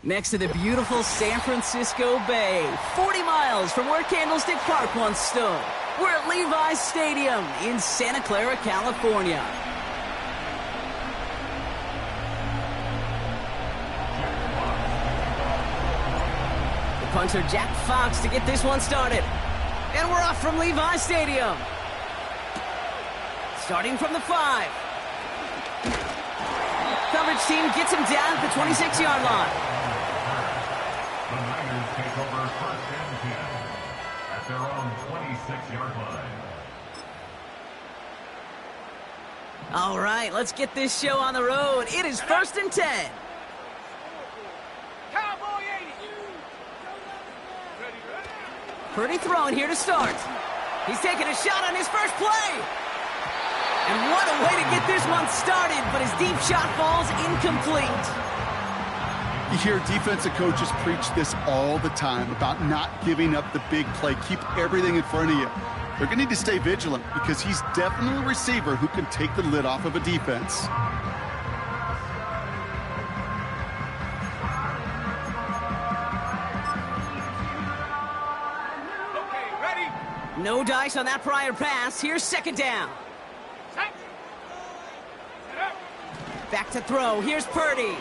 Next to the beautiful San Francisco Bay, 40 miles from where Candlestick Park once stood. We're at Levi's Stadium in Santa Clara, California. The punter Jack Fox to get this one started. And we're off from Levi's Stadium. Starting from the 5. Coverage team gets him down at the 26-yard line. The Niners take over first and 10 at their own 26-yard line. All right, let's get this show on the road. It is first and 10. Purdy throwing here to start. He's taking a shot on his first play. And what a way to get this one started, but his deep shot falls incomplete. You hear defensive coaches preach this all the time about not giving up the big play. Keep everything in front of you. They're going to need to stay vigilant because he's definitely a receiver who can take the lid off of a defense. Okay, ready? No dice on that prior pass. Here's second down. Back to throw. Here's Purdy.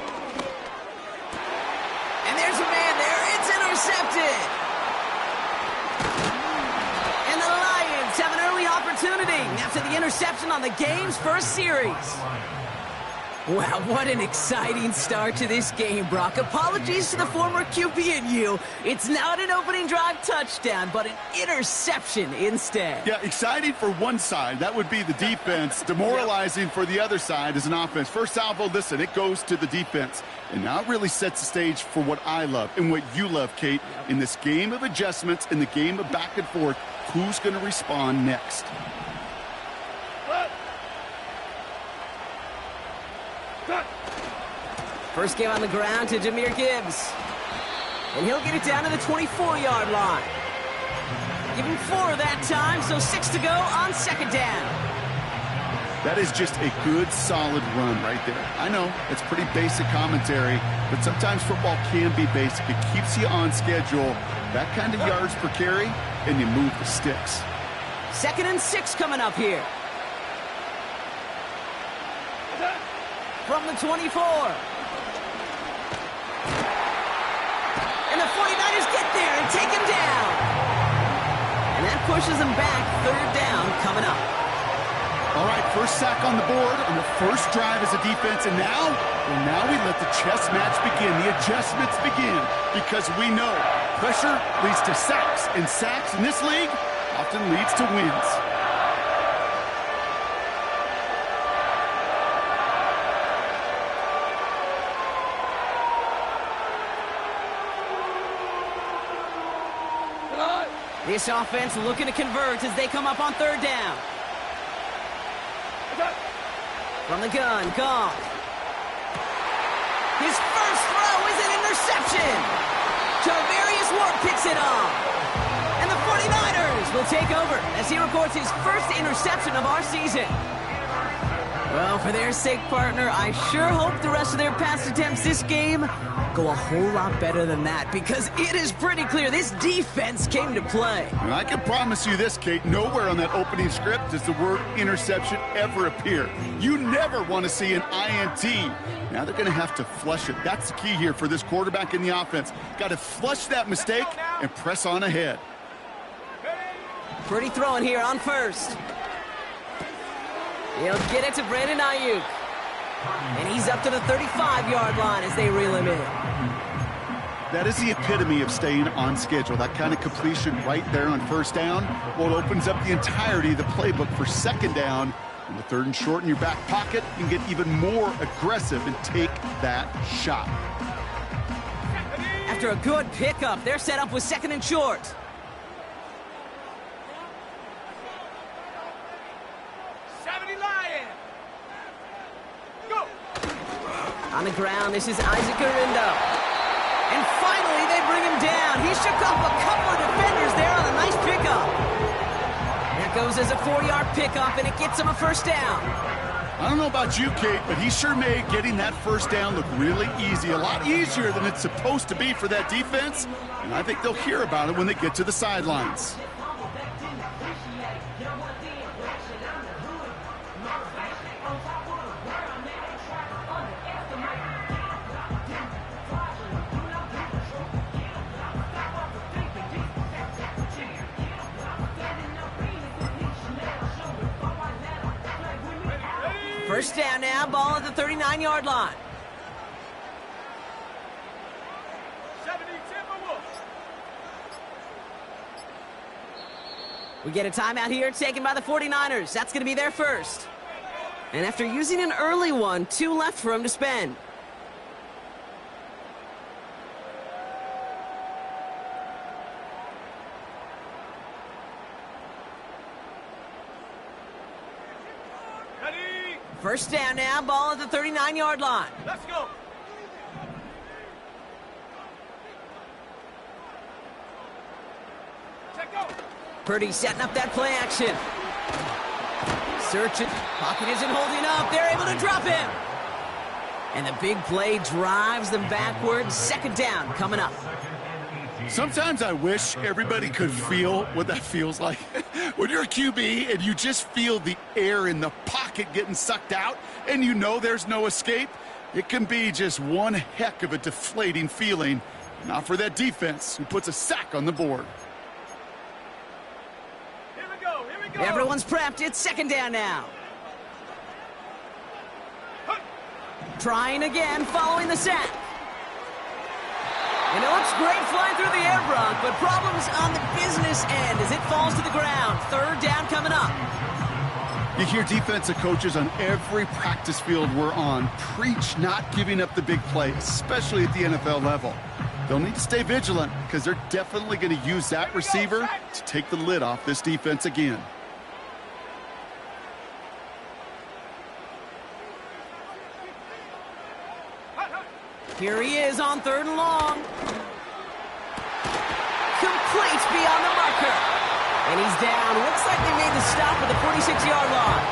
And there's a man there. It's intercepted. And the Lions have an early opportunity after the interception on the game's first series. Wow, what an exciting start to this game, Brock. Apologies to the former QB and you. It's not an opening drive touchdown, but an interception instead. Yeah, exciting for one side. That would be the defense. Demoralizing for the other side as an offense. First salvo, listen, it goes to the defense. And now it really sets the stage for what I love and what you love, Kate. In this game of adjustments, in the game of back and forth, who's going to respond next? First game on the ground to Jahmyr Gibbs. And he'll get it down to the 24-yard line. Give him 4 that time, so 6 to go on second down. That is just a good, solid run right there. I know, it's pretty basic commentary, but sometimes football can be basic. It keeps you on schedule. That kind of yards per carry, and you move the sticks. 2nd and 6 coming up here. From the 24. And the 49ers get there and take him down. And that pushes him back. 3rd down coming up. All right, first sack on the board on the first drive as a defense. And now, now we let the chess match begin. The adjustments begin because we know pressure leads to sacks. And sacks in this league often leads to wins. This offense looking to convert as they come up on 3rd down. From the gun, Goff. His first throw is an interception. Charvarius Ward picks it off. And the 49ers will take over as he records his first interception of our season. Well, for their sake, partner, I sure hope the rest of their pass attempts this game go a whole lot better than that, because it is pretty clear this defense came to play. And I can promise you this, Kate, nowhere on that opening script does the word interception ever appear. You never want to see an INT. Now they're going to have to flush it. That's the key here for this quarterback in the offense. Got to flush that mistake and press on ahead. Pretty throwing here on first. He'll get it to Brandon Ayuk. And he's up to the 35-yard line as they reel him in. That is the epitome of staying on schedule. That kind of completion right there on first down. Well, it opens up the entirety of the playbook for second down. And the 3rd and short in your back pocket, you can get even more aggressive and take that shot. After a good pickup, they're set up with 2nd and short. On the ground, this is Isaac Arindo. And finally, they bring him down. He shook off a couple of defenders there on a nice pickup. That goes as a 4-yard pickup, and it gets him a first down. I don't know about you, Kate, but he sure made getting that first down look really easy. A lot easier than it's supposed to be for that defense. And I think they'll hear about it when they get to the sidelines. First down now, ball at the 39-yard line. We get a timeout here taken by the 49ers. That's going to be their first. And after using an early one, 2 left for him to spend. First down now, ball at the 39-yard line. Let's go. Purdy setting up that play action. Searching. Pocket isn't holding up. They're able to drop him. And the big play drives them backwards. Second down coming up. Sometimes I wish everybody could feel what that feels like. When you're a QB and you just feel the air in the pocket getting sucked out and you know there's no escape, it can be just one heck of a deflating feeling. Not for that defense who puts a sack on the board. Here we go. Everyone's prepped. It's second down now. Trying again following the sack. And it looks great flying through the air, Brock, but problems on the business end as it falls to the ground. Third down coming up. You hear defensive coaches on every practice field we're on preach not giving up the big play, especially at the NFL level. They'll need to stay vigilant because they're definitely going to use that receiver to take the lid off this defense again. Here he is on third and long. Complete beyond the marker. And he's down. Looks like they made the stop at the 46-yard line.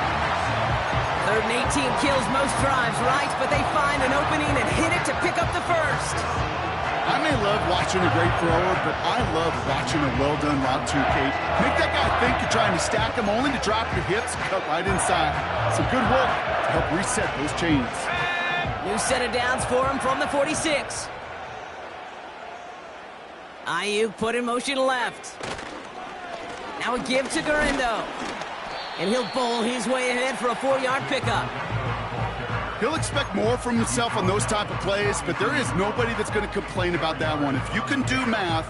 Third and 18 kills most drives, right? But they find an opening and hit it to pick up the first. I may love watching a great thrower, but I love watching a well-done route too, Kate. Make that guy think you're trying to stack him only to drop your hips and cut right inside. Some good work to help reset those chains. New set of downs for him from the 46. Ayuk put in motion left. Now a give to Garindo. And he'll bowl his way ahead for a 4-yard pickup. He'll expect more from himself on those type of plays, but there is nobody that's going to complain about that one. If you can do math,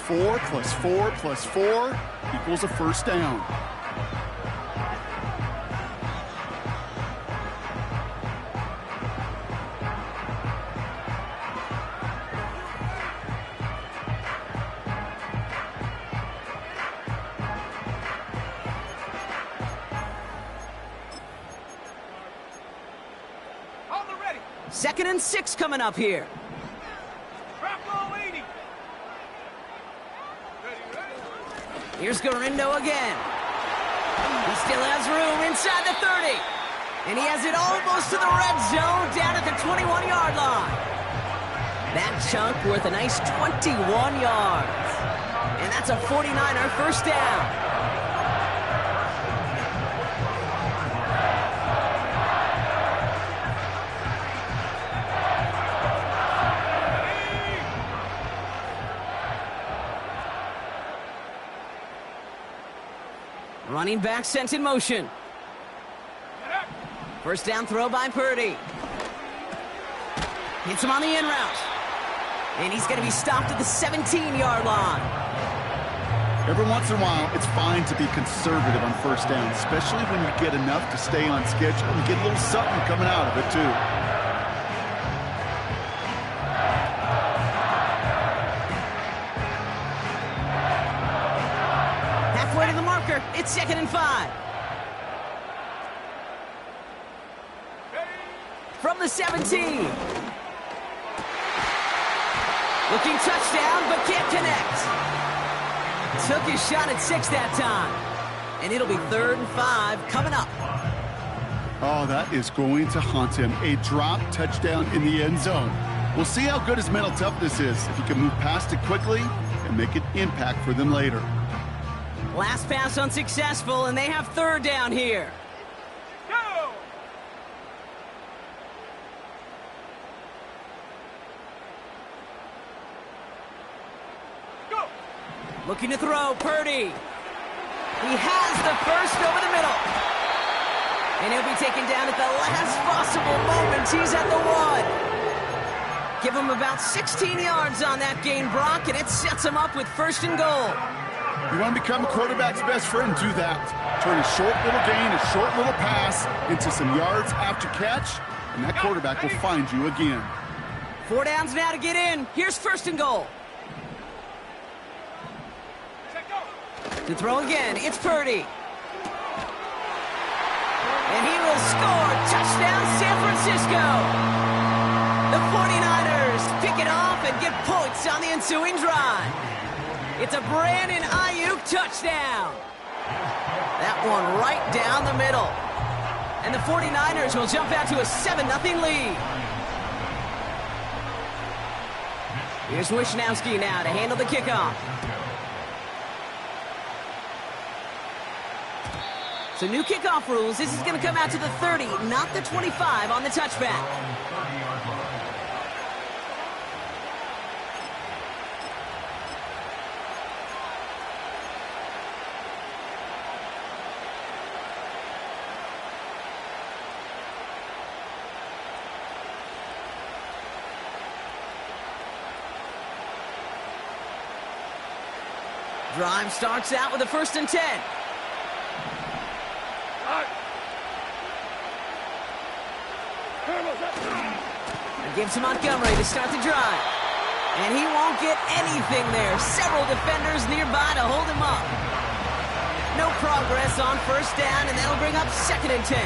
4 plus 4 plus 4 equals a first down. Second and 6 coming up here. Here's Garindo again. He still has room inside the 30. And he has it almost to the red zone down at the 21-yard line. That chunk worth a nice 21 yards. And that's a 49er first down. Running back sent in motion. First down throw by Purdy. Hits him on the in route. And he's going to be stopped at the 17-yard line. Every once in a while, it's fine to be conservative on first down, especially when you get enough to stay on schedule and get a little something coming out of it, too. It's second and 5. From the 17. Looking touchdown, but can't connect. Took his shot at 6 that time. And it'll be 3rd and 5 coming up. Oh, that is going to haunt him. A drop touchdown in the end zone. We'll see how good his mental toughness is, if he can move past it quickly and make an impact for them later. Last pass unsuccessful, and they have third down here. Go! Go! Looking to throw, Purdy. He has the first over the middle. And he'll be taken down at the last possible moment. He's at the 1. Give him about 16 yards on that gain, Brock, and it sets him up with first and goal. You want to become a quarterback's best friend, do that. Turn a short little gain, a short little pass into some yards after catch, and that quarterback will find you again. 4 downs now to get in. Here's first and goal. To throw again, it's Purdy. And he will score. Touchdown, San Francisco. The 49ers pick it off and get points on the ensuing drive. It's a Brandon Ayuk touchdown. That one right down the middle. And the 49ers will jump out to a 7-0 lead. Here's Wishnowski now to handle the kickoff. So new kickoff rules. This is going to come out to the 30, not the 25 on the touchback. Drive starts out with a 1st and 10. And gives to Montgomery to start the drive. And he won't get anything there. Several defenders nearby to hold him up. No progress on 1st down, and that'll bring up 2nd and 10.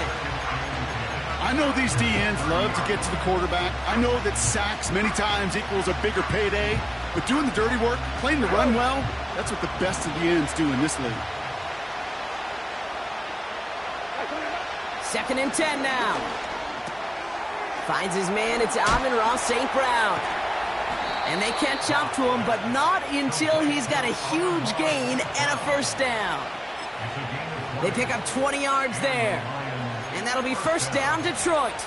I know these DNs love to get to the quarterback. I know that sacks many times equals a bigger payday. But doing the dirty work, playing the run well, that's what the best of the ends do in this league. 2nd and 10 now. Finds his man, it's Amon-Ra St. Brown. And they catch up to him, but not until he's got a huge gain and a 1st down. They pick up 20 yards there. And that'll be 1st down, Detroit.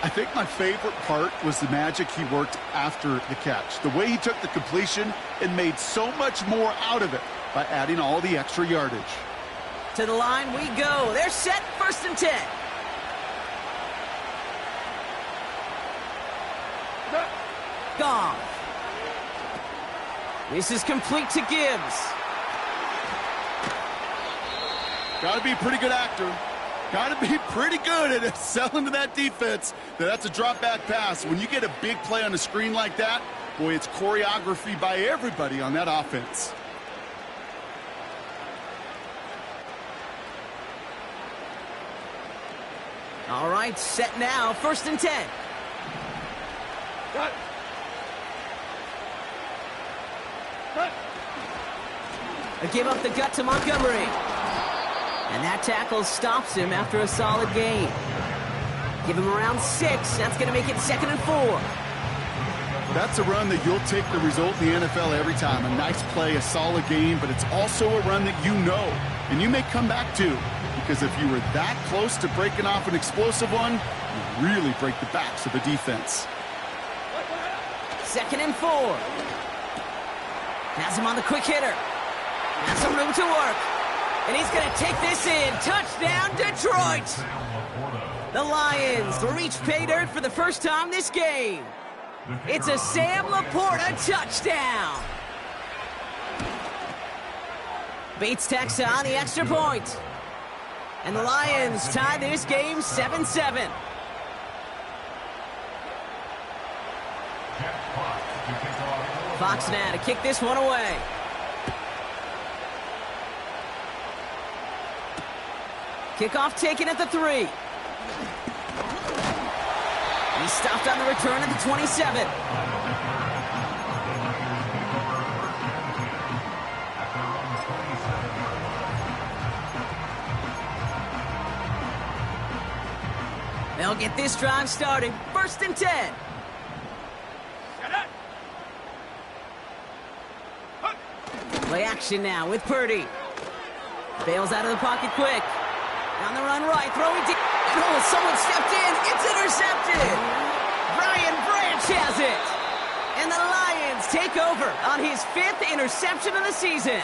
I think my favorite part was the magic he worked after the catch. The way he took the completion and made so much more out of it by adding all the extra yardage. To the line we go. They're set, 1st and 10. Goff. This is complete to Gibbs. Got to be a pretty good actor. Got to be pretty good at selling to that defense that's a drop back pass. When you get a big play on the screen like that, boy, it's choreography by everybody on that offense. All right, set now, 1st and 10. Cut. Cut. A give up the gut to Montgomery. And that tackle stops him after a solid gain. Give him around 6. That's going to make it 2nd and 4. That's a run that you'll take the result in the NFL every time. A nice play, a solid game, but it's also a run that you know, and you may come back to. Because if you were that close to breaking off an explosive one, you really break the backs of the defense. 2nd and 4. Has him on the quick hitter. Has some room to work. And he's going to take this in. Touchdown, Detroit. The Lions reach pay dirt for the first time this game. It's a Sam Laporta touchdown. Bates takes on the extra point. And the Lions tie this game 7-7. Fox now to kick this one away. Kickoff taken at the 3. He's stopped on the return at the 27. They'll get this drive started. 1st and 10. Play action now with Purdy. Bails out of the pocket quick. On the run right, throwing deep. Oh, someone stepped in. It's intercepted. Brian Branch has it. And the Lions take over on his 5th interception of the season.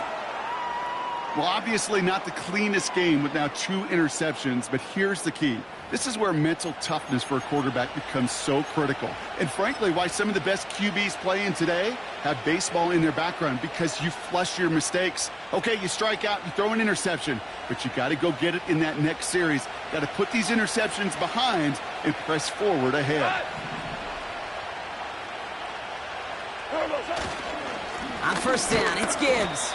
Well, obviously not the cleanest game with now 2 interceptions, but here's the key. This is where mental toughness for a quarterback becomes so critical. And frankly, why some of the best QBs playing today have baseball in their background, because you flush your mistakes. Okay, you strike out, you throw an interception, but you got to go get it in that next series. Got to put these interceptions behind and press forward ahead. On 1st down, it's Gibbs.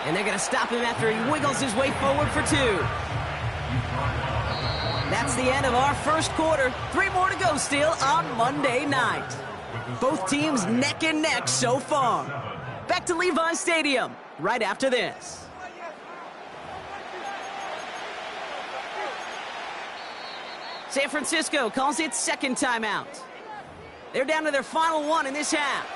And they're going to stop him after he wiggles his way forward for 2. That's the end of our 1st quarter. 3 more to go still on Monday night. Both teams neck and neck so far. Back to Levi Stadium right after this. San Francisco calls its 2nd timeout. They're down to their final 1 in this half.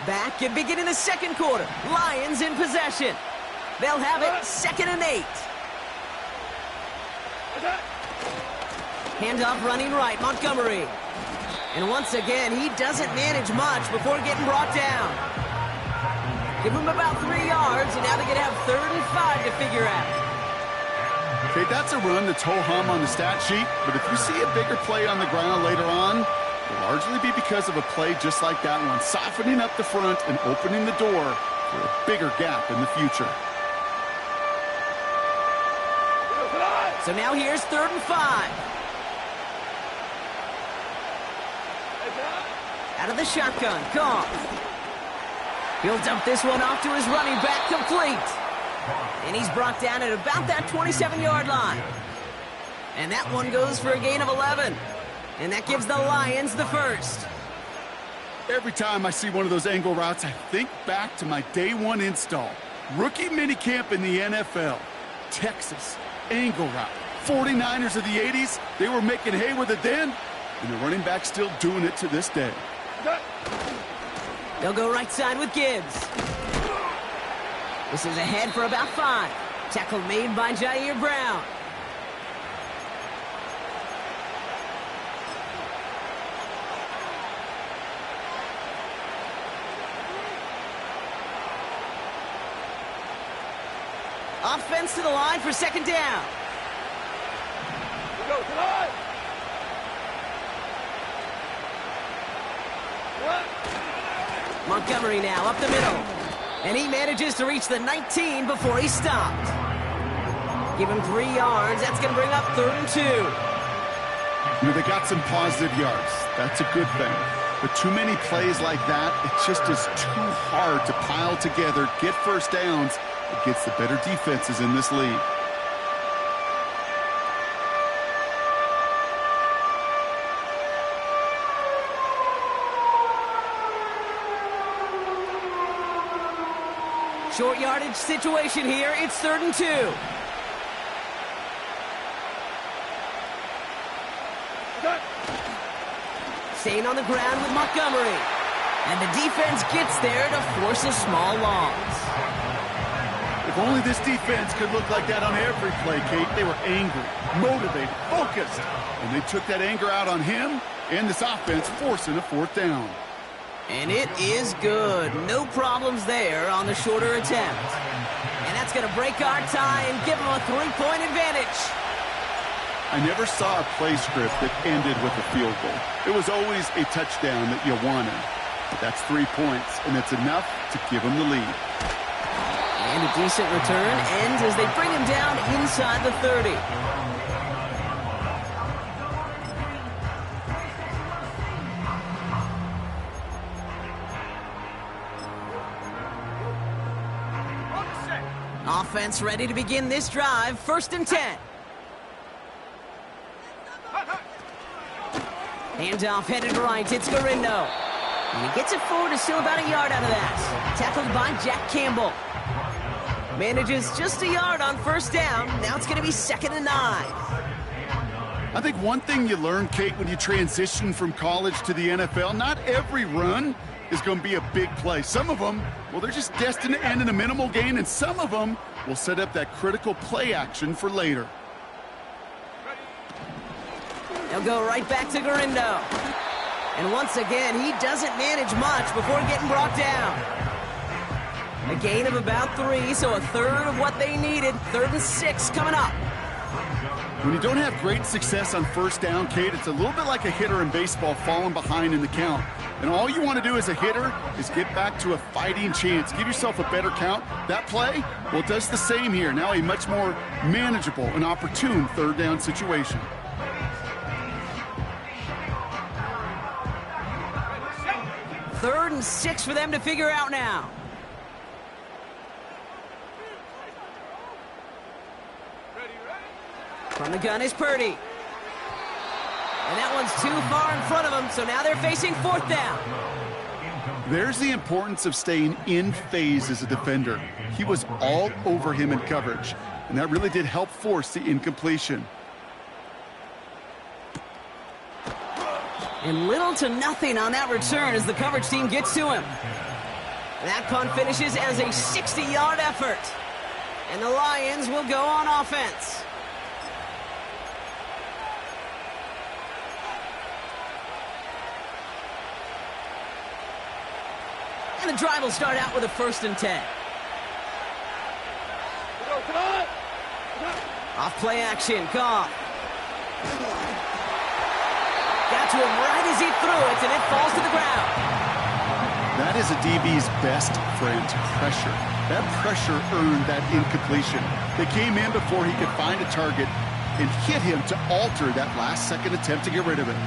Back and beginning the 2nd quarter. Lions in possession. They'll have it 2nd and 8. Handoff running right, Montgomery. And once again, he doesn't manage much before getting brought down. Give him about 3 yards, and now they're going to have 3rd and 5 to figure out. Okay, that's a run that's ho-hum on the stat sheet, but if you see a bigger play on the ground later on, it'll largely be because of a play just like that one, softening up the front and opening the door for a bigger gap in the future. So now here's 3rd and 5. Out of the shotgun, Goff. He'll dump this one off to his running back, complete. And he's brought down at about that 27-yard line. And that one goes for a gain of 11. And that gives the Lions the 1st. Every time I see one of those angle routes, I think back to my day 1 install. Rookie minicamp in the NFL. Texas, angle route. 49ers of the 80s, they were making hay with it then, and the running back's still doing it to this day. They'll go right side with Gibbs. This is ahead for about 5. Tackle made by Jair Brown. Offense to the line for 2nd down. Go to the line. Montgomery now up the middle. And he manages to reach the 19 before he stopped. Give him 3 yards. That's going to bring up 3rd and 2. You know, they got some positive yards. That's a good thing. But too many plays like that, it just is too hard to pile together, get 1st downs against the better defenses in this league. Short yardage situation here. It's 3rd and 2. Staying on the ground with Montgomery. And the defense gets there to force a small loss. If only this defense could look like that on every play, Kate. They were angry, motivated, focused. And they took that anger out on him and this offense, forcing a 4th down. And it is good. No problems there on the shorter attempt. And that's going to break our tie and give them a 3-point advantage. I never saw a play script that ended with a field goal. It was always a touchdown that you wanted. But that's 3 points, and it's enough to give them the lead. And a decent return ends as they bring him down inside the 30. Offense ready to begin this drive. 1st and 10. Handoff headed right. It's Garindo. And he gets it forward to still about a yard out of that. Tackled by Jack Campbell. Manages just a yard on first down. Now it's going to be 2nd and 9. I think one thing you learn, Kate, when you transition from college to the NFL, not every run is going to be a big play. Some of them, well, they're just destined to end in a minimal gain, and some of them will set up that critical play action for later. They'll go right back to Garindo. And once again, he doesn't manage much before getting brought down. A gain of about 3, so a third of what they needed. 3rd and 6 coming up. When you don't have great success on first down, Kate, it's a little bit like a hitter in baseball falling behind in the count. And all you want to do as a hitter is get back to a fighting chance. Give yourself a better count. That play, well, it does the same here. Now a much more manageable and opportune 3rd down situation. Third and 6 for them to figure out now. From the gun is Purdy. And that one's too far in front of them, so now they're facing 4th down. There's the importance of staying in phase as a defender. He was all over him in coverage, and that really did help force the incompletion. And little to nothing on that return as the coverage team gets to him. That punt finishes as a 60-yard effort. And the Lions will go on offense. And the drive will start out with a 1st and 10. Off play action, Goff. Got to him right as he threw it, and it falls to the ground. That is a DB's best friend, pressure. That pressure earned that incompletion. They came in before he could find a target and hit him to alter that last-second attempt to get rid of it.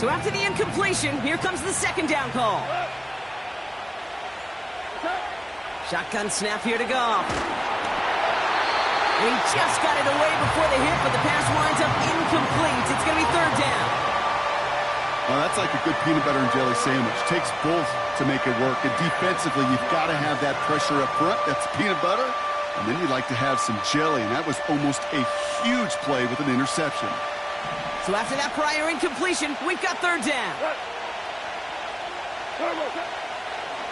So after the incompletion, here comes the 2nd down call. Shotgun snap here to Goff. And he just got it away before the hit, but the pass winds up incomplete. It's going to be 3rd down. Well, that's like a good peanut butter and jelly sandwich. Takes both to make it work. And defensively, you've got to have that pressure up front. That's peanut butter. And then you'd like to have some jelly. And that was almost a huge play with an interception. So after that prior incompletion, we've got 3rd down.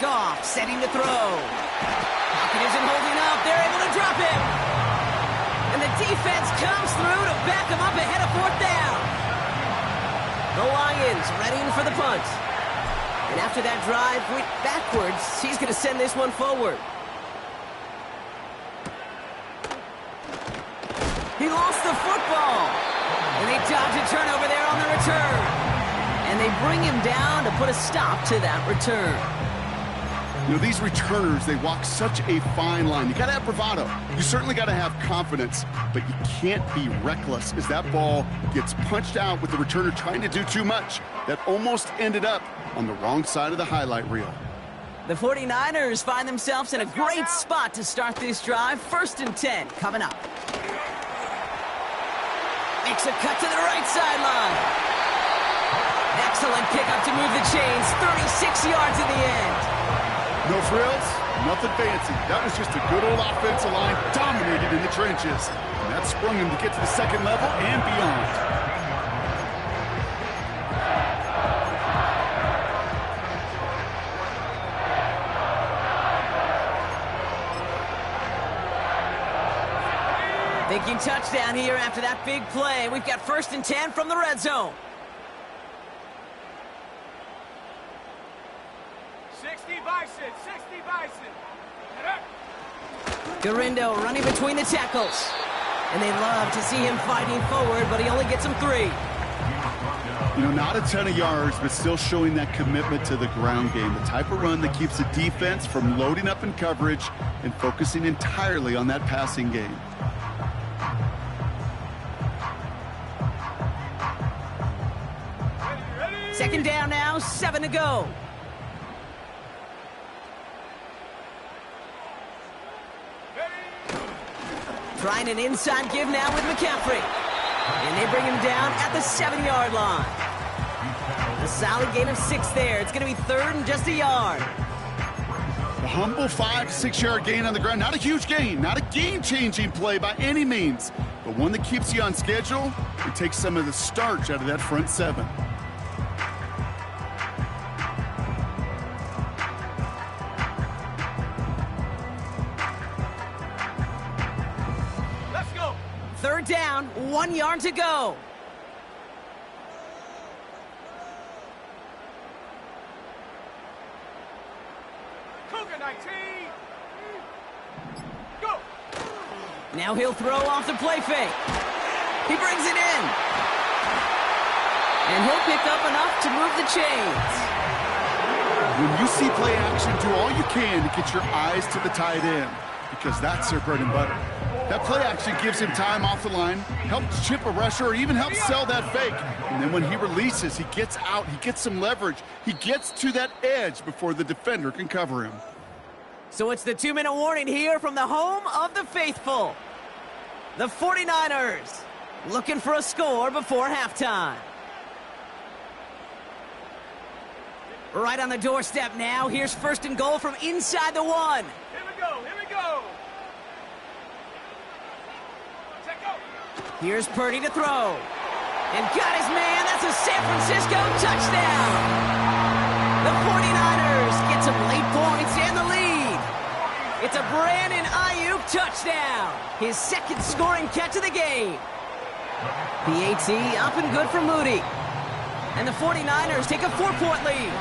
Goff setting to throw. Pocket isn't holding up. They're able to drop him. And the defense comes through to back him up ahead of 4th down. The Lions ready for the punt. And after that drive went backwards, he's going to send this one forward. He lost the football. And they dodge a turnover there on the return. And they bring him down to put a stop to that return. You know, these returners, they walk such a fine line. You got to have bravado. You certainly got to have confidence, but you can't be reckless as that ball gets punched out with the returner trying to do too much. That almost ended up on the wrong side of the highlight reel. The 49ers find themselves in a great spot to start this drive. 1st and 10 coming up. Makes a cut to the right sideline. Excellent pickup to move the chains. 36 yards in the end. No frills, nothing fancy. That was just a good old offensive line dominated in the trenches. And that sprung him to get to the 2nd level and beyond. Thinking touchdown here after that big play. We've got 1st and 10 from the red zone. 60 Bison, 60 Bison. Garindo running between the tackles. And they love to see him fighting forward, but he only gets them 3. You know, not a ton of yards, but still showing that commitment to the ground game. The type of run that keeps the defense from loading up in coverage and focusing entirely on that passing game. Second down now, 7 to go. Trying an inside give now with McCaffrey. And they bring him down at the 7-yard line. A solid gain of 6 there. It's going to be 3rd and just a yard. A humble 5 to 6 yard gain on the ground. Not a huge gain, not a game-changing play by any means, but one that keeps you on schedule and takes some of the starch out of that front 7. Let's go. 3rd down, 1 yard to go. Cougar 19. Go. Now he'll throw off the play fake. He brings it in. And he'll pick up enough to move the chains. When you see play action, do all you can to get your eyes to the tight end, because that's their bread and butter. That play action gives him time off the line, helps chip a rusher, or even helps sell that fake. And then when he releases, he gets out, he gets some leverage. He gets to that edge before the defender can cover him. So it's the 2-minute warning here from the home of the faithful. The 49ers looking for a score before halftime. Right on the doorstep now. Here's 1st and goal from inside the 1. Here we go. Here we go. Check go. Here's Purdy to throw. And got his man. That's a San Francisco touchdown. The 49ers get some late points and the lead. It's a Brandon Ayuk touchdown. His 2nd scoring catch of the game. PAT up and good for Moody. And the 49ers take a 4-point lead.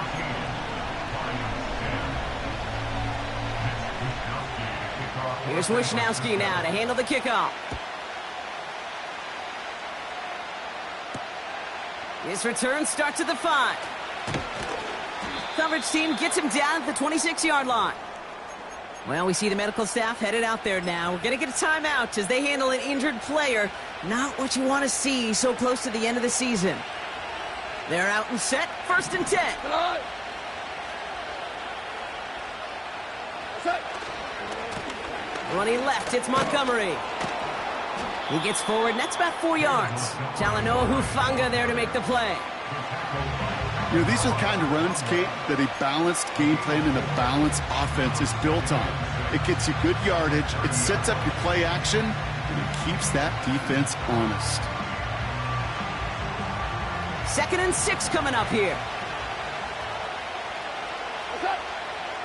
Here's Wishnowski now to handle the kickoff. His return starts at the 5. Coverage team gets him down at the 26-yard line. Well, we see the medical staff headed out there now. We're going to get a timeout as they handle an injured player. Not what you want to see so close to the end of the season. They're out and set. 1st and 10. Running left, it's Montgomery. He gets forward, and that's about 4 yards. Talanoa Hufanga there to make the play. You know, these are the kind of runs, Kate, that a balanced game plan and a balanced offense is built on. It gets you good yardage, it sets up your play action, and it keeps that defense honest. 2nd and 6 coming up here.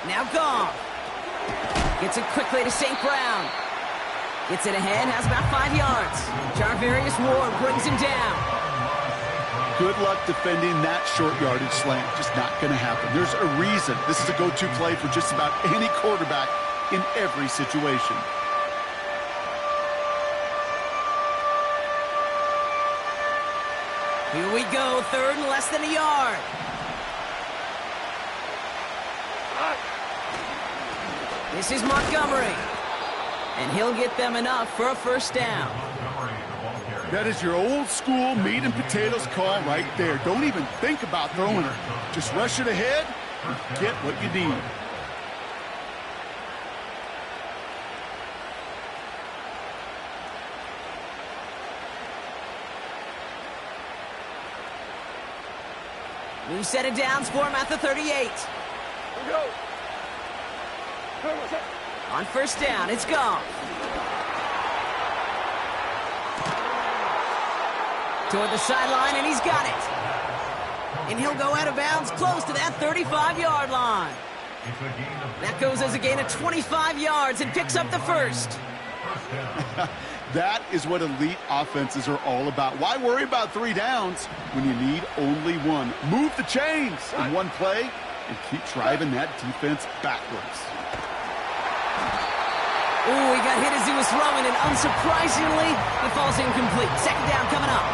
Now Goff. Gets it quickly to St. Brown. Gets it ahead, has about 5 yards. Jarvarius Ward brings him down. Good luck defending that short yardage slant. Just not going to happen. There's a reason this is a go-to play for just about any quarterback in every situation. Here we go, 3rd and less than a yard. This is Montgomery. And he'll get them enough for a 1st down. That is your old school meat and potatoes call right there. Don't even think about throwing her. Just rush it ahead and get what you need. New set of downs for him at the 38. On 1st down, it's Goff. Toward the sideline, and he's got it. And he'll go out of bounds close to that 35-yard line. That goes as a gain of 25 yards and picks up the 1st. That is what elite offenses are all about. Why worry about 3 downs when you need only 1? Move the chains in one play and keep driving that defense backwards. Ooh, he got hit as he was throwing, and unsurprisingly, it falls incomplete. 2nd down coming up.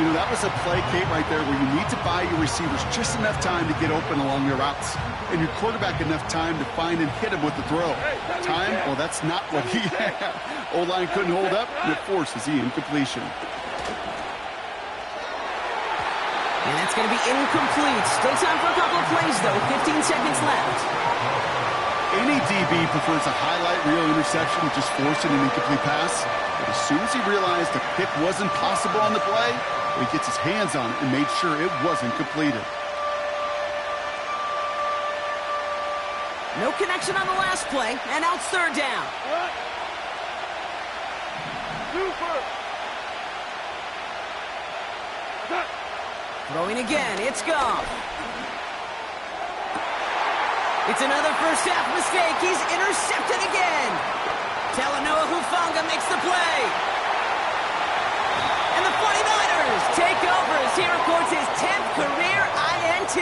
You know, that was a play, Kate, right there where you need to buy your receivers just enough time to get open along your routes, and your quarterback enough time to find and hit him with the throw. Time? Well, that's not what he had. O-line couldn't hold up, and it forces the incompletion. And that's going to be incomplete. Still time for a couple of plays, though. 15 seconds left. Any DB prefers a highlight reel interception, just forcing an incomplete pass. But as soon as he realized a pick wasn't possible on the play, he gets his hands on it and made sure it wasn't completed. No connection on the last play, and now it's third down. Throwing again, it's Goff. It's another first half mistake. He's intercepted again. Talanoa Hufanga makes the play. And the 49ers take over as he records his 10th career INT.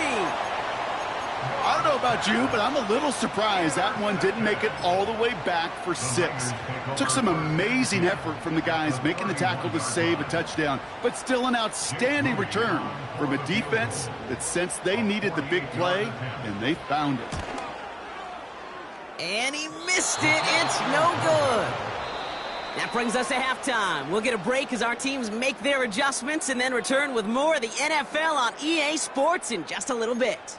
I don't know about you, but I'm a little surprised that one didn't make it all the way back for 6. Took some amazing effort from the guys making the tackle to save a touchdown, but still an outstanding return from a defense that sensed they needed the big play, and they found it. And he missed it. It's no good. That brings us to halftime. We'll get a break as our teams make their adjustments and then return with more of the NFL on EA Sports in just a little bit.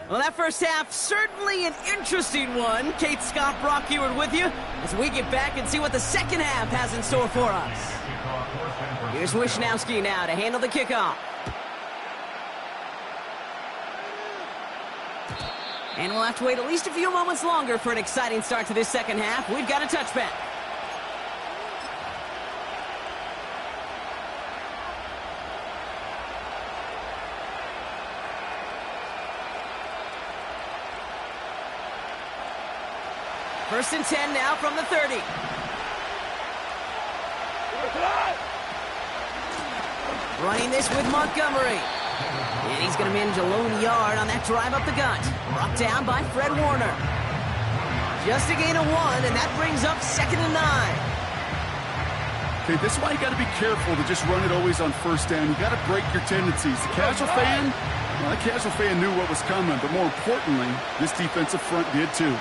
Well, that first half, certainly an interesting one. Kate, Scott, Brock Eward with you as we get back and see what the second half has in store for us. Here's Wishnowski now to handle the kickoff. And we'll have to wait at least a few moments longer for an exciting start to this second half. We've got a touchback. First and 10 now from the 30. Running this with Montgomery. And he's going to manage a lone yard on that drive up the gut. Brought down by Fred Warner. Just a gain of 1, and that brings up 2nd and 9. Okay, this is why you got to be careful to just run it always on first down. You got to break your tendencies. The casual fan, well, the casual fan knew what was coming, but more importantly, this defensive front did too.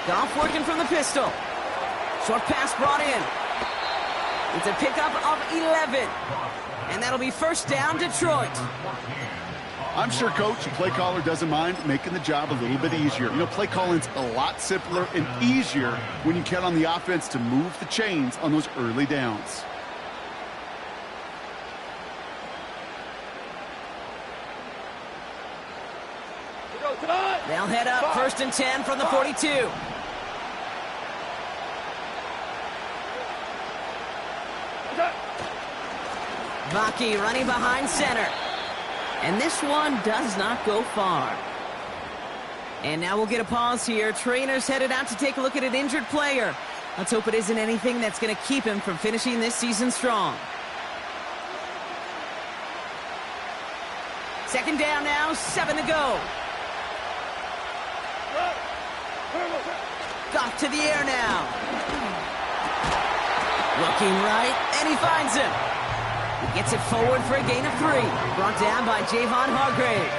Goff working from the pistol. Short pass brought in. It's a pickup of 11. And that'll be first down, Detroit. I'm sure coach and play caller doesn't mind making the job a little bit easier. You know, play calling's a lot simpler and easier when you count on the offense to move the chains on those early downs. They'll head up first and 10 from the 42. Vaki running behind center. And this one does not go far. And now we'll get a pause here. Trainers headed out to take a look at an injured player. Let's hope it isn't anything that's going to keep him from finishing this season strong. Second down now, 7 to go. Goff to the air now. Looking right, and he finds him. He gets it forward for a gain of 3. Brought down by Javon Hargrave.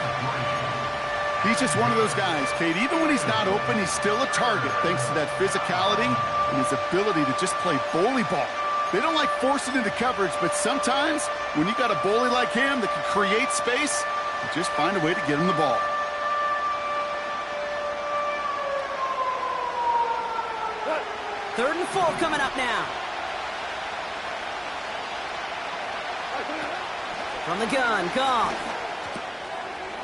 He's just one of those guys, Kate. Even when he's not open, he's still a target thanks to that physicality and his ability to just play bully ball. They don't like forcing into coverage, but sometimes when you got a bully like him that can create space, you just find a way to get him the ball. Third and 4 coming up now. From the gun, Goff.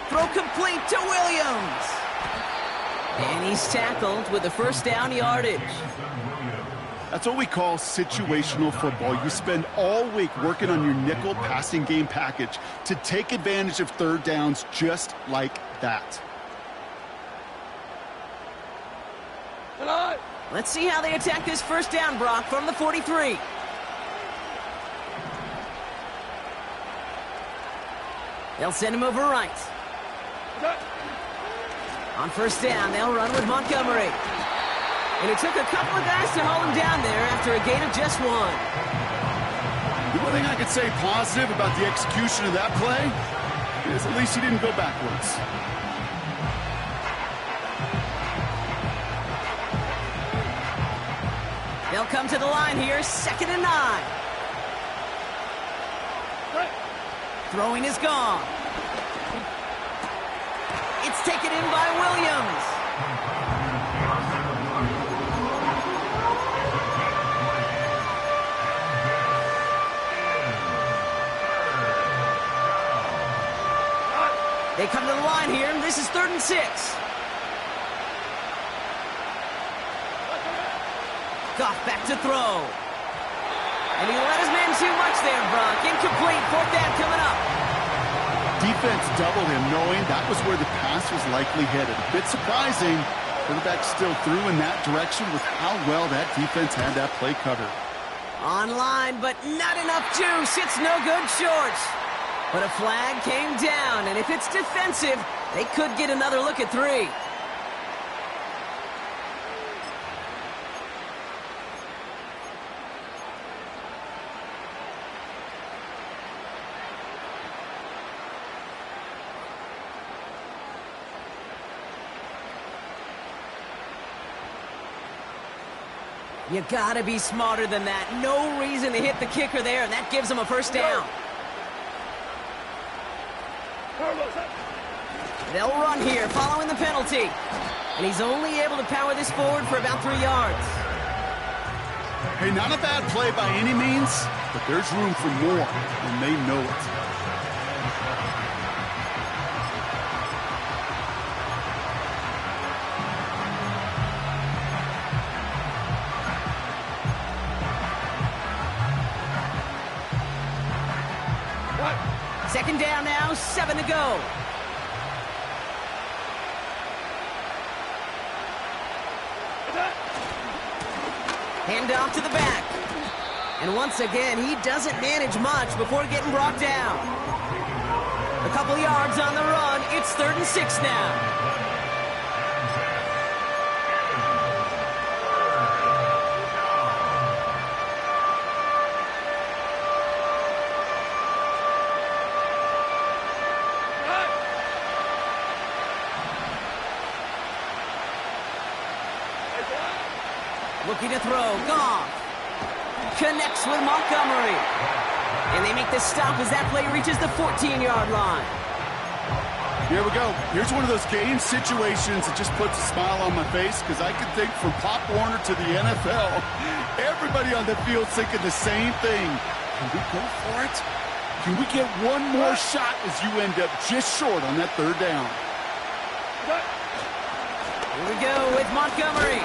Throw complete to Williams. And he's tackled with the first down yardage. That's what we call situational football. You spend all week working on your nickel passing game package to take advantage of third downs just like that. Let's see how they attack this first down, Brock, from the 43. They'll send him over right. On first down, they'll run with Montgomery. And it took a couple of guys to hold him down there after a gain of just 1. The one thing I could say positive about the execution of that play is at least he didn't go backwards. They'll come to the line here, 2nd and 9. Throwing is gone. It's taken in by Williams. They come to the line here, and this is 3rd and 6. Goff back to throw. And he let his man too much there, Brock. Incomplete, 4th down coming up. Defense doubled him, knowing that was where the pass was likely headed. A bit surprising. Quarterback still threw in that direction with how well that defense had that play covered. Online, but not enough juice. It's no good short. But a flag came down, and if it's defensive, they could get another look at 3. You gotta be smarter than that. No reason to hit the kicker there, and that gives them a 1st down. They'll run here following the penalty. And he's only able to power this forward for about 3 yards. Hey, not a bad play by any means, but there's room for more, and they know it. Second down now, 7 to go. Hand off to the back. And once again, he doesn't manage much before getting brought down. A couple yards on the run. It's 3rd and 6 now. Looking to throw. Goff connects with Montgomery. And they make the stop as that play reaches the 14-yard line. Here we go. Here's one of those game situations that just puts a smile on my face, because I can think from Pop Warner to the NFL, everybody on the field thinking the same thing. Can we go for it? Can we get one more shot as you end up just short on that 3rd down? Here we go with Montgomery.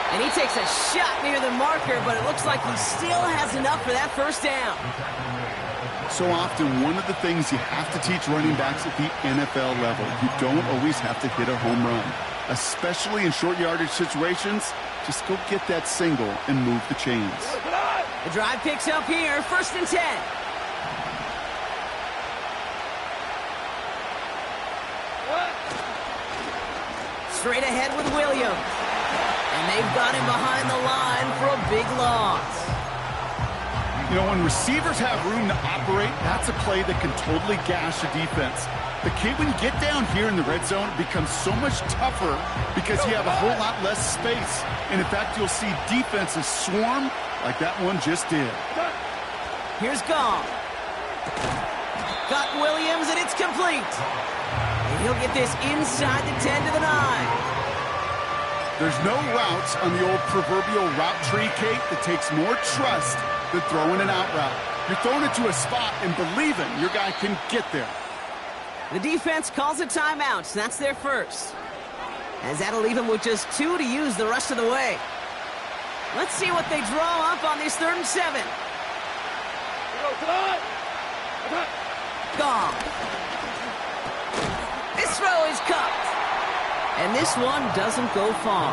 And he takes a shot near the marker, but it looks like he still has enough for that 1st down. So often, one of the things you have to teach running backs at the NFL level, you don't always have to hit a home run. Especially in short yardage situations, just go get that single and move the chains. The drive picks up here, 1st and 10. Straight ahead with Williams. And they've got him behind the line for a big loss. You know, when receivers have room to operate, that's a play that can totally gash a defense. But, Kate, when you get down here in the red zone, it becomes so much tougher because you have a whole lot less space. And, in fact, you'll see defenses swarm like that one just did. Here's Goff. Got Williams, and it's complete. And he'll get this inside the 10 to the 9. There's no routes on the old proverbial route tree, Kate, that takes more trust than throwing an out route. You're throwing it to a spot and believing your guy can get there. The defense calls a timeout, so that's their 1st. As that'll leave them with just 2 to use the rest of the way. Let's see what they draw up on this 3rd and 7. Goff. This throw is cupped. And this one doesn't go far.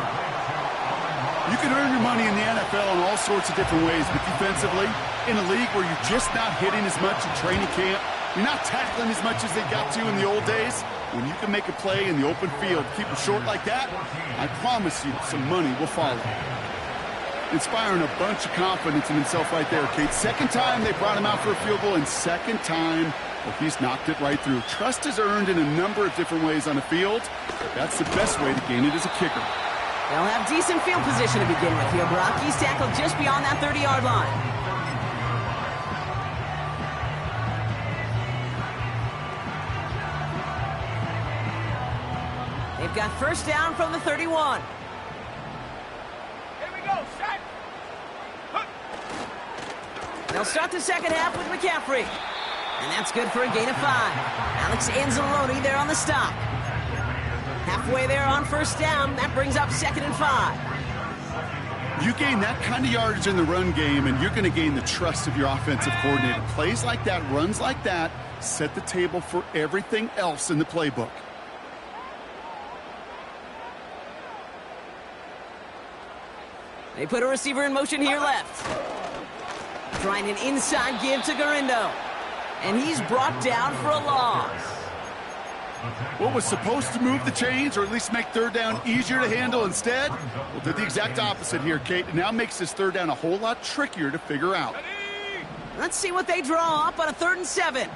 You can earn your money in the NFL in all sorts of different ways, but defensively, in a league where you're just not hitting as much in training camp, you're not tackling as much as they got to in the old days, when you can make a play in the open field, keep them short like that, I promise you some money will follow. Inspiring a bunch of confidence in himself right there, Kate. 2nd time they brought him out for a field goal, and 2nd time, well, he's knocked it right through. Trust is earned in a number of different ways on the field, but that's the best way to gain it as a kicker. They'll have decent field position to begin with here, Brock. He's tackled just beyond that 30-yard line. They've got first down from the 31. Here we go, set. They'll start the second half with McCaffrey. And that's good for a gain of 5. Alex Anzalone there on the stop. Halfway there on first down. That brings up 2nd and 5. You gain that kind of yardage in the run game, and you're going to gain the trust of your offensive coordinator. Plays like that, runs like that, set the table for everything else in the playbook. They put a receiver in motion here left. Trying an inside give to Garindo. And he's brought down for a loss. What was supposed to move the chains, or at least make third down easier to handle instead? Well, did the exact opposite here, Kate. It now makes this third down a whole lot trickier to figure out. Let's see what they draw up on a 3rd and 7.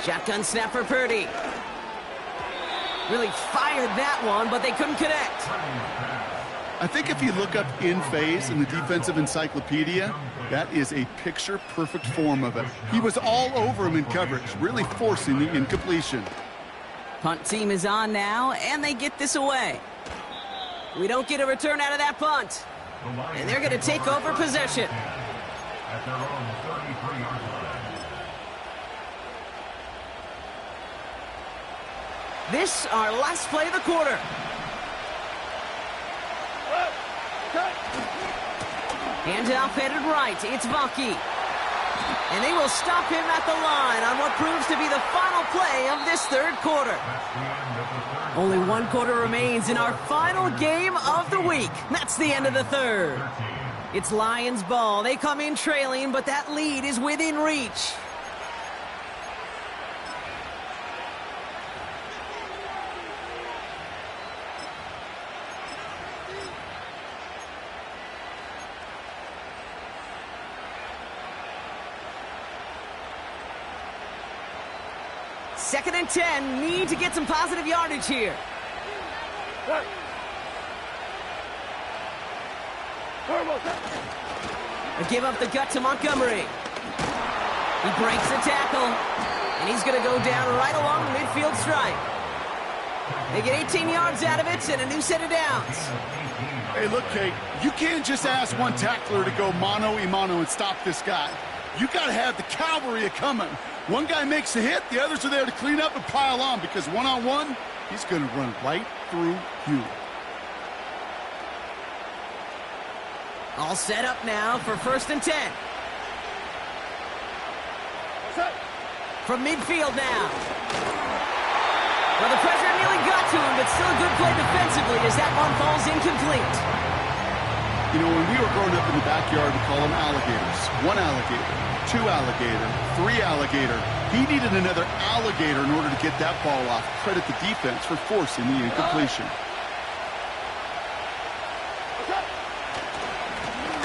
Shotgun snap for Purdy. Really fired that one, but they couldn't connect. I think if you look up in phase in the defensive encyclopedia, that is a picture-perfect form of it. He was all over him in coverage, really forcing the incompletion. Punt team is on now, and they get this away. We don't get a return out of that punt. And they're going to take over possession. At their own 33-yard line. This our last play of the quarter. Handoff headed right. It's Vaki. And they will stop him at the line on what proves to be the final play of this 3rd quarter. Only 1 quarter remains in our final game of the week. That's the end of the 3rd. It's Lions ball. They come in trailing, but that lead is within reach. Second and 10, need to get some positive yardage here. A give up the gut to Montgomery. He breaks the tackle, and he's going to go down right along the midfield stripe. They get 18 yards out of it and a new set of downs. Hey, look, Kate, you can't just ask one tackler to go mano-a-mano and stop this guy. You got to have the cavalry coming. One guy makes a hit, the others are there to clean up and pile on, because one-on-one, he's going to run right through you. All set up now for 1st and 10. From midfield now. Well, the pressure nearly got to him, but still a good play defensively as that one falls incomplete. You know, when we were growing up in the backyard, we call them alligators. 1 alligator, 2 alligator, 3 alligator. He needed another alligator in order to get that ball off. Credit the defense for forcing the incompletion.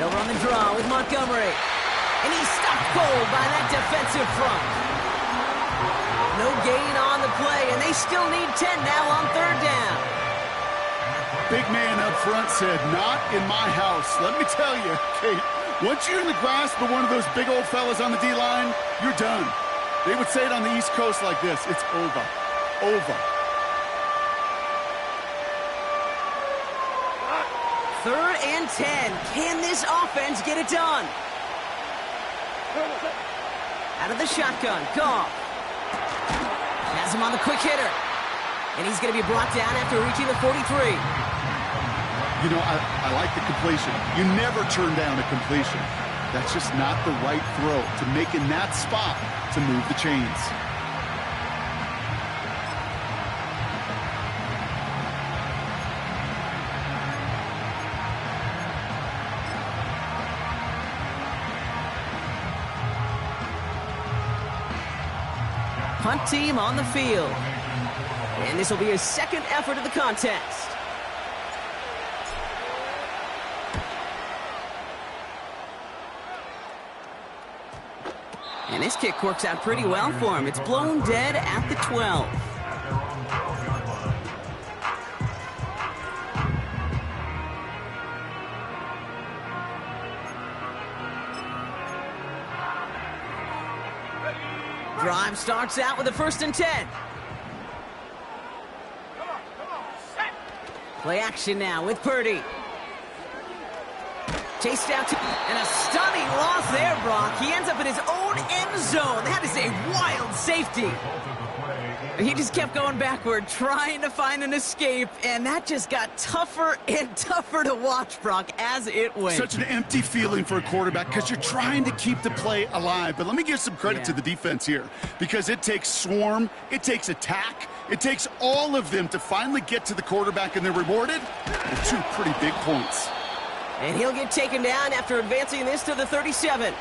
They'll run the draw with Montgomery. And he's stopped cold by that defensive front. No gain on the play, and they still need 10 now on 3rd down. Big man up front said, not in my house. Let me tell you, Kate, once you're in the grasp of one of those big old fellas on the D-line, you're done. They would say it on the East Coast like this, it's over. Over. 3rd and 10. Can this offense get it done? Out of the shotgun, Goff. Has him on the quick hitter. And he's going to be brought down after reaching the 43. You know, I like the completion. You never turn down a completion. That's just not the right throw to make in that spot to move the chains. Punt team on the field. And this will be his 2nd effort of the contest. And this kick works out pretty well for him. It's blown dead at the 12. Drive starts out with a 1st and 10. Play action now with Purdy. Chased out and a stunning loss there, Brock. He ends up in his own end zone. That is a wild safety. He just kept going backward, trying to find an escape, and that just got tougher and tougher to watch, Brock, as it went. Such an empty feeling for a quarterback because you're trying to keep the play alive. But let me give some credit to the defense here, because it takes swarm, it takes attack, it takes all of them to finally get to the quarterback, and they're rewarded with 2 pretty big points. And he'll get taken down after advancing this to the 37.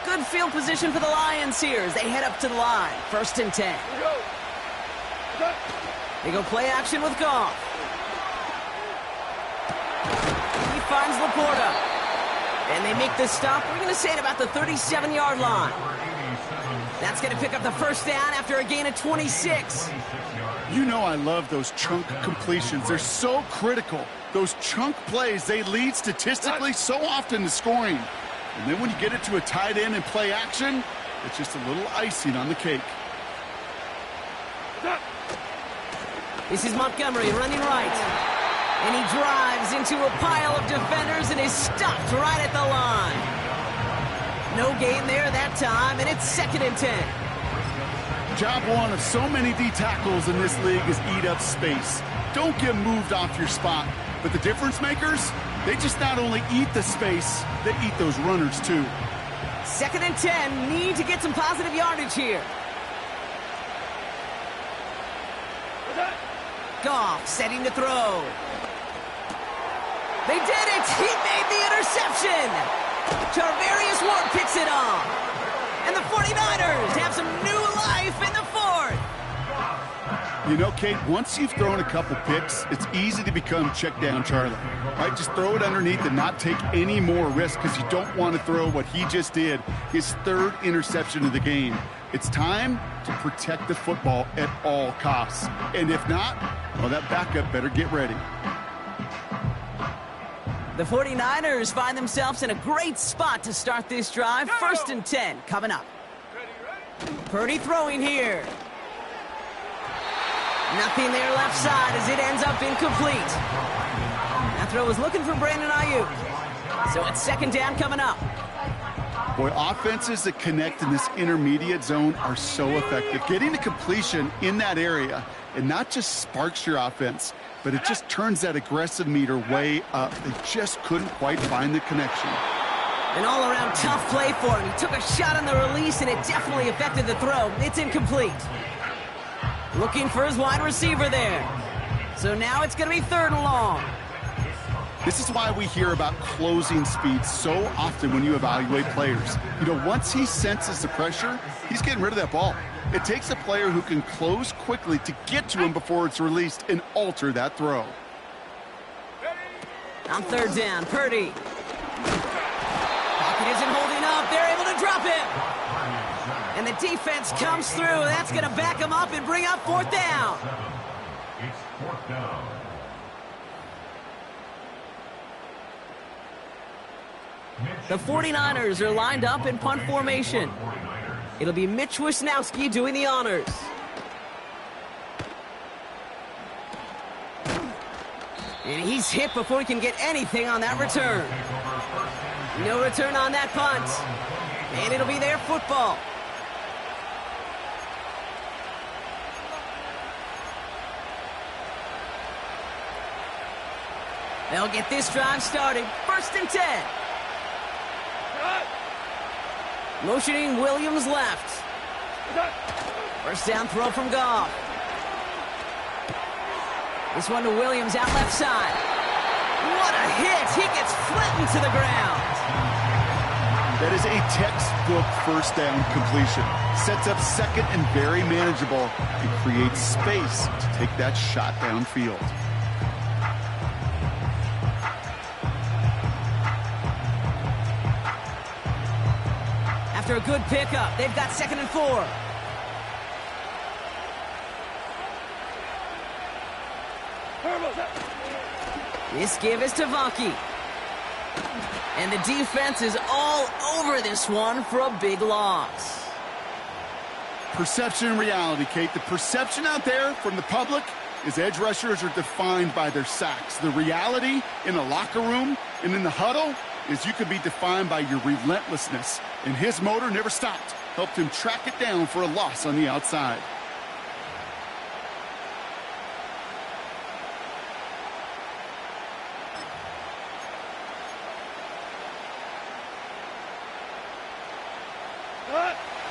Good field position for the Lions here as they head up to the line. 1st and 10. They go play action with Goff. He finds Laporta. And they make the stop. We're going to say at about the 37-yard line. That's going to pick up the 1st down after a gain of 26. You know I love those chunk completions. They're so critical. Those chunk plays, they lead statistically so often to scoring. And then when you get it to a tight end and play action, it's just a little icing on the cake. This is Montgomery running right. And he drives into a pile of defenders and is stopped right at the line. No gain there that time, and it's 2nd and 10. Job one of so many D tackles in this league is eat up space. Don't get moved off your spot. But the difference makers, they just not only eat the space, they eat those runners too. 2nd and 10, need to get some positive yardage here. Goff setting to throw. They did it! He made the interception! Charvarius Ward picks it off. And the 49ers have some new life in the 4th. You know, Kate, once you've thrown a couple picks, it's easy to become check down Charlie. Right? Just throw it underneath and not take any more risk because you don't want to throw what he just did, his 3rd interception of the game. It's time to protect the football at all costs. And if not, well, that backup better get ready. The 49ers find themselves in a great spot to start this drive. 1st and 10 coming up. Purdy throwing here. Nothing there left side as it ends up incomplete. That throw was looking for Brandon Ayuk. So it's 2nd down coming up. Boy, offenses that connect in this intermediate zone are so effective. Getting the completion in that area, and not just sparks your offense, but it just turns that aggressive meter way up. They just couldn't quite find the connection. An all-around tough play for him. He took a shot on the release, and it definitely affected the throw. It's incomplete. Looking for his wide receiver there. So now it's going to be 3rd and long. This is why we hear about closing speed so often when you evaluate players. You know, once he senses the pressure, he's getting rid of that ball. It takes a player who can close quickly to get to him before it's released and alter that throw. On 3rd down, Purdy. Pocket isn't holding up. They're able to drop him. And the defense comes through. That's going to back him up and bring up 4th down. It's 4th down. The 49ers are lined up in punt formation. It'll be Mitch Wisnowski doing the honors. And he's hit before he can get anything on that return. No return on that punt. And it'll be their football. They'll get this drive started. 1st and 10. Motioning Williams left. 1st down throw from Goff. This one to Williams out left side. What a hit! He gets flattened to the ground. That is a textbook 1st down completion. Sets up 2nd and very manageable and creates space to take that shot downfield. After a good pickup, they've got 2nd and 4. This give is to Vanke. And the defense is all over this one for a big loss. Perception and reality, Kate. The perception out there from the public is edge rushers are defined by their sacks. The reality in the locker room and in the huddle is you could be defined by your relentlessness. And his motor never stopped. Helped him track it down for a loss on the outside.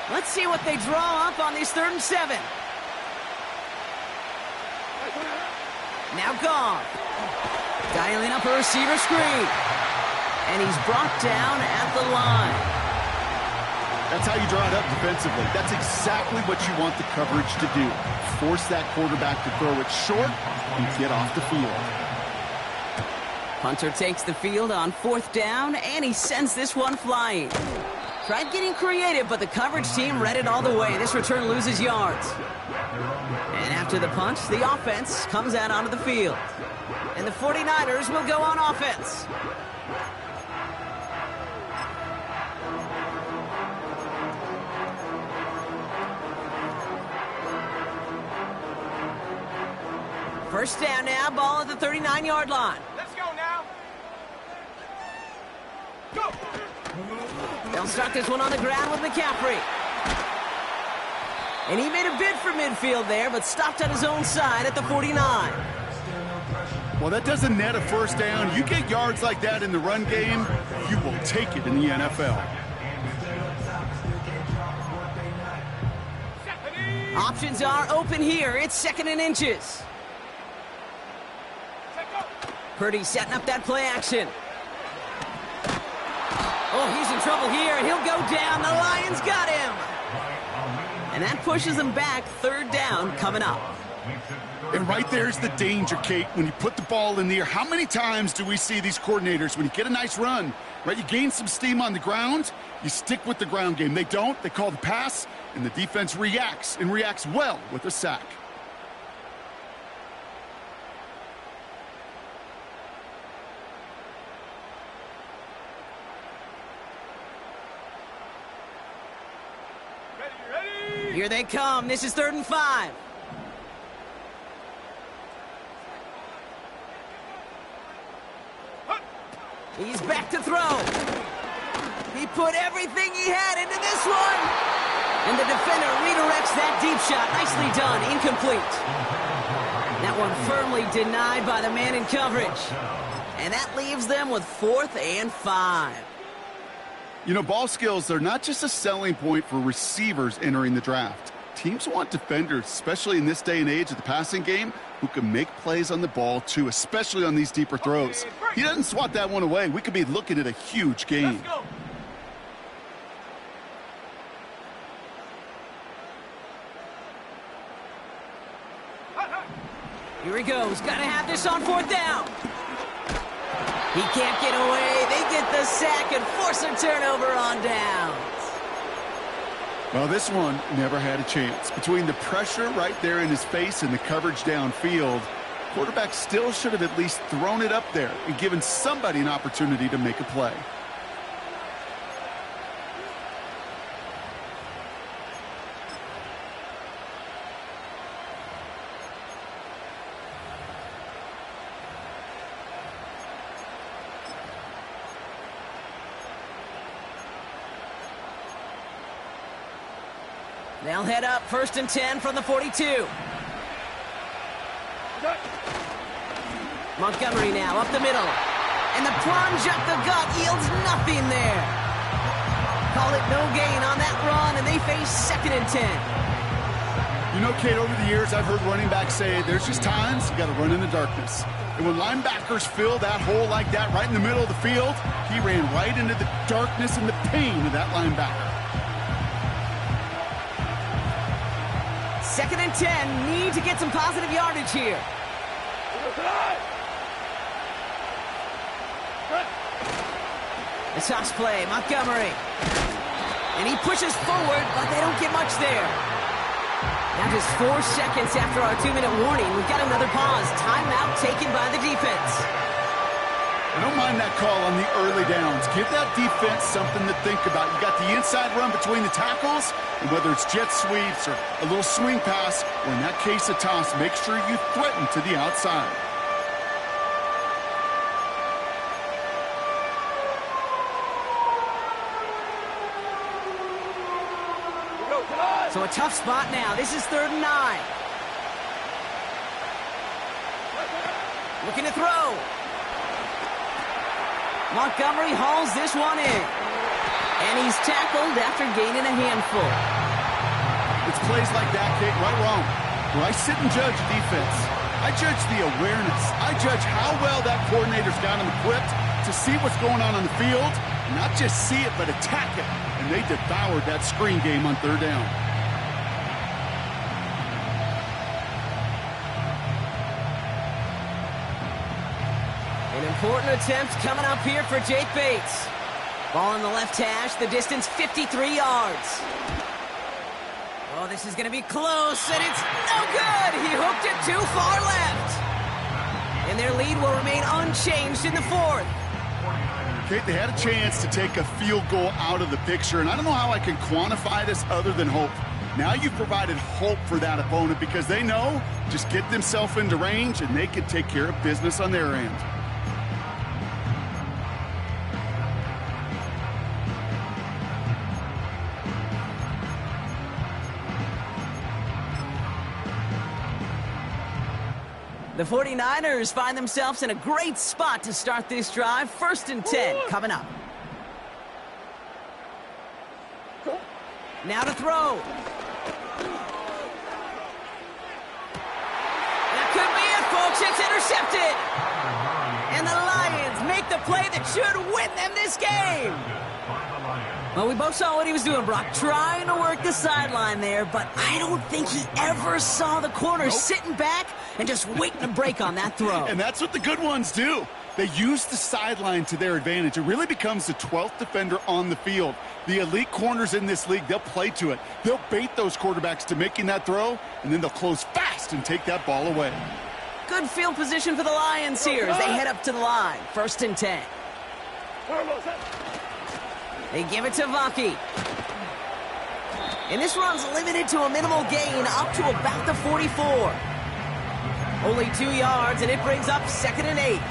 Let's see what they draw up on these 3rd and 7. Now Goff. Dialing up a receiver screen. And he's brought down at the line. That's how you draw it up defensively. That's exactly what you want the coverage to do. Force that quarterback to throw it short and get off the field. Punter takes the field on 4th down, and he sends this one flying. Tried getting creative, but the coverage team read it all the way. This return loses yards. And after the punt, the offense comes out onto the field. And the 49ers will go on offense. First down now, ball at the 39-yard line. Let's go now. Go. They'll start this one on the ground with McCaffrey. And he made a bid for midfield there, but stopped on his own side at the 49. Well, that doesn't net a first down. You get yards like that in the run game, you will take it in the NFL. Options are open here. It's 2nd and inches. Purdy setting up that play action. Oh, he's in trouble here, and he'll go down. The Lions got him. And that pushes them back. 3rd down coming up. And right there's the danger, Kate, when you put the ball in the air. How many times do we see these coordinators, when you get a nice run, right, you gain some steam on the ground, you stick with the ground game. They don't. They call the pass, and the defense reacts, and reacts well with a sack. Here they come. This is 3rd and 5. He's back to throw. He put everything he had into this one. And the defender redirects that deep shot. Nicely done. Incomplete. That one firmly denied by the man in coverage. And that leaves them with 4th and 5. You know, ball skills are not just a selling point for receivers entering the draft. Teams want defenders, especially in this day and age of the passing game, who can make plays on the ball, too, especially on these deeper throws. He doesn't swat that one away. We could be looking at a huge game. Let's go. Here he goes. Got to have this on 4th down. He can't get away. They get the sack and force a turnover on downs. Well, this one never had a chance. Between the pressure right there in his face and the coverage downfield, quarterback still should have at least thrown it up there and given somebody an opportunity to make a play. They'll head up 1st and 10 from the 42. Montgomery now up the middle. And the plunge up the gut yields nothing there. Call it no gain on that run, and they face 2nd and 10. You know, Kate, over the years, I've heard running backs say there's just times you got to run in the darkness. And when linebackers fill that hole like that right in the middle of the field, he ran right into the darkness and the pain of that linebacker. 2nd and 10, need to get some positive yardage here. The toss play, Montgomery. And he pushes forward, but they don't get much there. Now just 4 seconds after our 2-minute warning, we've got another pause. Timeout taken by the defense. I don't mind that call on the early downs. Give that defense something to think about. You got the inside run between the tackles, and whether it's jet sweeps or a little swing pass, or in that case a toss, make sure you threaten to the outside. So a tough spot now. This is 3rd and 9. Looking to throw. Montgomery hauls this one in. And he's tackled after gaining a handful. It's plays like that, Kate, right wrong. Where I sit and judge defense. I judge the awareness. I judge how well that coordinator's got him equipped to see what's going on the field. Not just see it, but attack it. And they devoured that screen game on 3rd down. An important attempt coming up here for Jake Bates. Ball on the left hash, the distance 53 yards. Oh, this is going to be close, and it's no good. He hooked it too far left. And their lead will remain unchanged in the 4th. Kate, they had a chance to take a field goal out of the picture, and I don't know how I can quantify this other than hope. Now you've provided hope for that opponent because they know just get themselves into range and they can take care of business on their end. The 49ers find themselves in a great spot to start this drive. 1st and 10 coming up. Now to throw. That could be it, folks. It's intercepted. And the Lions make the play that should win them this game. Well, we both saw what he was doing, Brock, trying to work the sideline there, but I don't think he ever saw the corner sitting back and just waiting to break on that throw. And that's what the good ones do. They use the sideline to their advantage. It really becomes the 12th defender on the field. The elite corners in this league, they'll play to it. They'll bait those quarterbacks to making that throw, and then they'll close fast and take that ball away. Good field position for the Lions here as they head up to the line. 1st and 10. They give it to Vaki. And this run's limited to a minimal gain up to about the 44. Only 2 yards, and it brings up 2nd and 8.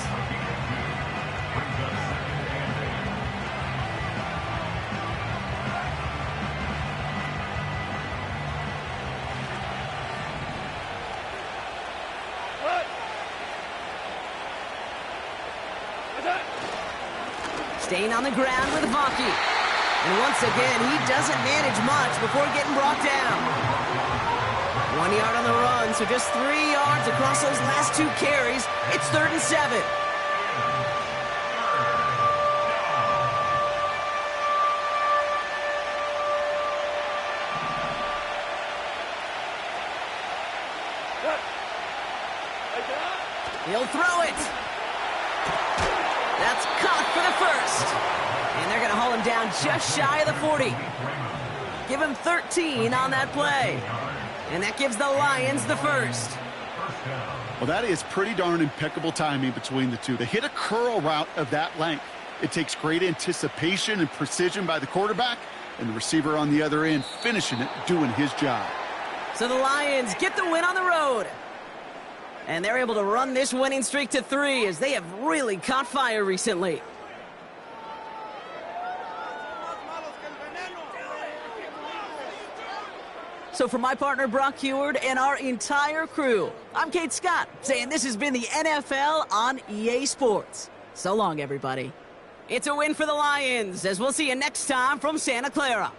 Staying on the ground with Vaki. And once again, he doesn't manage much before getting brought down. 1 yard on the run, so just 3 yards across those last 2 carries. It's 3rd and 7. He'll throw it. That's caught for the 1st. And they're going to haul him down just shy of the 40. Give him 13 on that play. And that gives the Lions the 1st. Well, that is pretty darn impeccable timing between the two. They hit a curl route of that length. It takes great anticipation and precision by the quarterback, and the receiver on the other end finishing it, doing his job. So the Lions get the win on the road. And they're able to run this winning streak to 3 as they have really caught fire recently. So for my partner, Brock Heward, and our entire crew, I'm Kate Scott, saying this has been the NFL on EA Sports. So long, everybody. It's a win for the Lions, as we'll see you next time from Santa Clara.